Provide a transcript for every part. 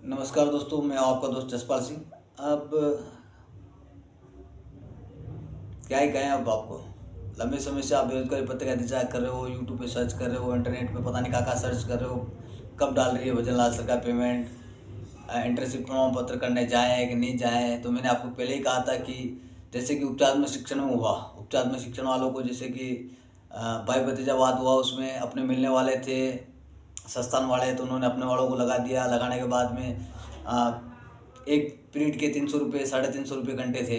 नमस्कार दोस्तों, मैं आपका दोस्त जसपाल सिंह। अब क्या ही कहें, अब आपको लंबे समय से आप बेरोजगारी भत्ते का इंतजार कर रहे हो, यूट्यूब पे सर्च कर रहे हो, इंटरनेट पे पता नहीं कहाँ सर्च कर रहे हो, कब डाल रही है भजन लाल सरकार पेमेंट, इंटर्नशिप प्रमाण पत्र करने जाएँ कि नहीं जाएँ। तो मैंने आपको पहले ही कहा था कि जैसे कि उपचारात्मक शिक्षण में हुआ, उपचारात्मक शिक्षण वालों को जैसे कि भाई भतीजावाद हुआ, उसमें अपने मिलने वाले थे संस्थान वाले, तो उन्होंने अपने वालों को लगा दिया। लगाने के बाद में एक पीरियड के 300 रुपये, 350 रुपये घंटे थे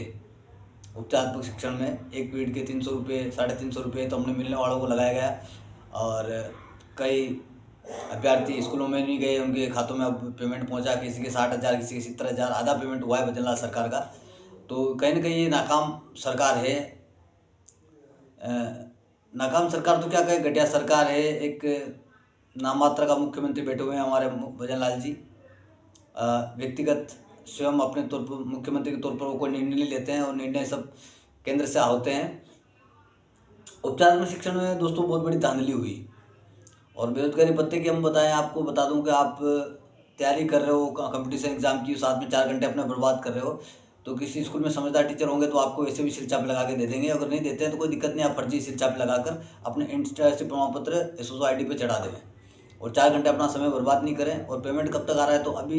उपचारात्मक शिक्षण में। एक पीरियड के 300 रुपये, 350 रुपये तो अपने मिलने वालों को लगाया गया। और कई अभ्यर्थी स्कूलों में नहीं गए, उनके खातों में अब पेमेंट पहुंचा, किसी के 60,000, किसी के 70,000, आधा पेमेंट हुआ है भजन लाल सरकार का। तो कहीं ना कहीं ये नाकाम सरकार है। नाकाम सरकार तो क्या कहे, घटिया सरकार है। एक नामात्र का मुख्यमंत्री बैठे हुए हैं हमारे भजन लाल जी। व्यक्तिगत स्वयं अपने तौर पर मुख्यमंत्री के तौर पर वो कोई निर्णय नहीं लेते हैं और निर्णय सब केंद्र से होते हैं। उपचार में शिक्षण में दोस्तों बहुत बड़ी धांधली हुई। और बेरोजगारी भत्ते की हम बताएं, आपको बता दूं कि आप तैयारी कर रहे हो कंपटीशन एग्जाम की, साथ में 4 घंटे अपने बर्बाद कर रहे हो, तो किसी स्कूल में समझदार टीचर होंगे तो आपको ऐसे भी सिलचाप लगा के दे देंगे। अगर नहीं देते हैं तो कोई दिक्कत नहीं, आप फर्जी सिलचाप लगाकर अपने इंटर्नशिप प्रमाण पत्र एसओ ID पे चढ़ा देंगे और 4 घंटे अपना समय बर्बाद नहीं करें। और पेमेंट कब तक आ रहा है, तो अभी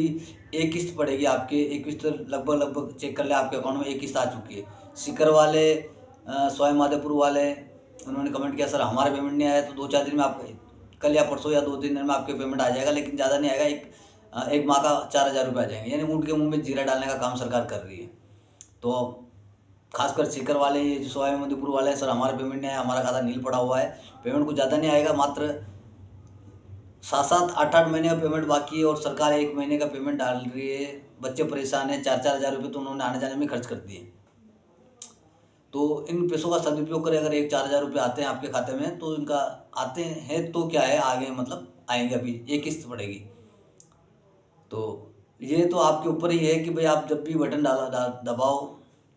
एक किस्त पड़ेगी आपके, एक किस्त लगभग चेक कर ले, आपके अकाउंट में एक किस्त आ चुकी है। सीकर वाले, सवाई माधोपुर वाले, उन्होंने कमेंट किया सर हमारा पेमेंट नहीं आया, तो 2-4 दिन में आप, कल या परसों या 2-3 दिन में आपके पेमेंट आ जाएगा, लेकिन ज़्यादा नहीं आएगा। एक माह का 4,000 रुपये आ जाएंगे। यानी ऊँट के मुँह में जीरा डालने का काम सरकार कर रही है। तो खासकर सीकर वाले, ये जो सवाई माधोपुर वाले हैं, सर हमारा पेमेंट नहीं आया, हमारा खाता नील पड़ा हुआ है। पेमेंट कुछ ज़्यादा नहीं आएगा, मात्र 7-7, 8-8 महीने का पेमेंट बाकी है और सरकार 1 महीने का पेमेंट डाल रही है। बच्चे परेशान हैं, 4-4 हज़ार रुपये तो उन्होंने आने जाने में खर्च कर दिए। तो इन पैसों का सदुपयोग करें। अगर 1-4 हज़ार रुपये आते हैं आपके खाते में, तो इनका आते हैं तो क्या है, आगे मतलब आएंगे, अभी एक किस्त पड़ेगी। तो ये तो आपके ऊपर ही है कि भाई आप जब भी बटन दबाओ,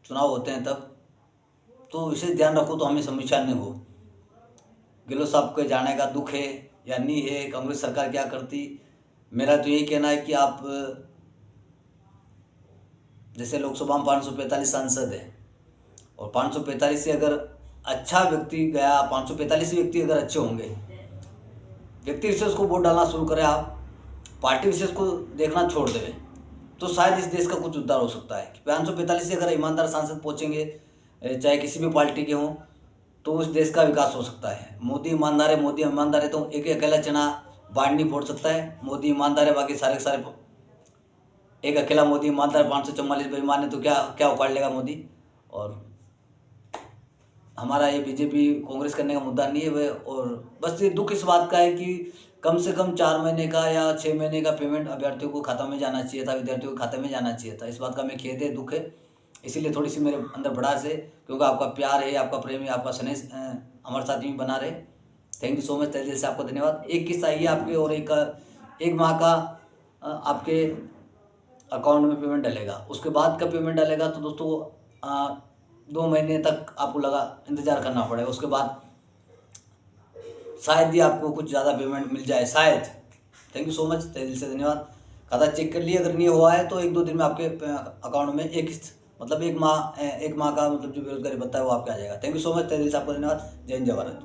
चुनाव होते हैं तब, तो विशेष ध्यान रखो तो हमें समस्या नहीं हो। गहलोत साहब के जाने का दुख है या नहीं है, कांग्रेस सरकार क्या करती। मेरा तो यही कहना है कि आप, जैसे लोकसभा में 545 सांसद है और 545 से अगर अच्छा व्यक्ति गया, 545 व्यक्ति अगर अच्छे होंगे, व्यक्ति विशेष को वोट डालना शुरू करें आप, पार्टी विशेष को देखना छोड़ दें, तो शायद इस देश का कुछ उद्धार हो सकता है। 545 से अगर ईमानदार सांसद पहुँचेंगे, चाहे किसी भी पार्टी के हों, तो उस देश का विकास हो सकता है। मोदी ईमानदार है, मोदी ईमानदार है तो एक अकेला चना बाढ़ नहीं फोड़ सकता है। मोदी ईमानदार है, बाकी सारे के सारे, एक अकेला मोदी ईमानदार, 544 बेईमान है तो क्या क्या उखाड़ लेगा मोदी। और हमारा ये बीजेपी कांग्रेस करने का मुद्दा नहीं है वह। और बस ये दुख इस बात का है कि कम से कम 4 महीने का या 6 महीने का पेमेंट अभ्यर्थियों को खाता में जाना चाहिए था, विद्यार्थियों के खाते में जाना चाहिए था। इस बात का मैं खेद है, दुख है। इसीलिए थोड़ी सी मेरे अंदर भड़ास है, क्योंकि आपका प्यार है, आपका प्रेम है, आपका स्नेह हमारे साथ यूँ बना रहे। थैंक यू सो मच, तहे दिल से आपका धन्यवाद। एक किस्त आई है आपके और एक माह का आपके अकाउंट में पेमेंट डलेगा। उसके बाद का पेमेंट डलेगा तो दोस्तों 2 महीने तक आपको इंतज़ार करना पड़ेगा। उसके बाद शायद ही आपको कुछ ज़्यादा पेमेंट मिल जाए, शायद। थैंक यू सो मच, तहे दिल से धन्यवाद। खाता चेक कर लिए, अगर नहीं हुआ है तो 1-2 दिन में आपके अकाउंट में एक किस्त, मतलब एक माह का मतलब जो बेरोजगारी भत्ता है वो आपके आ जाएगा। थैंक यू सो मच, तहे दिल से आपका धन्यवाद। जय हिंद, जय भारत।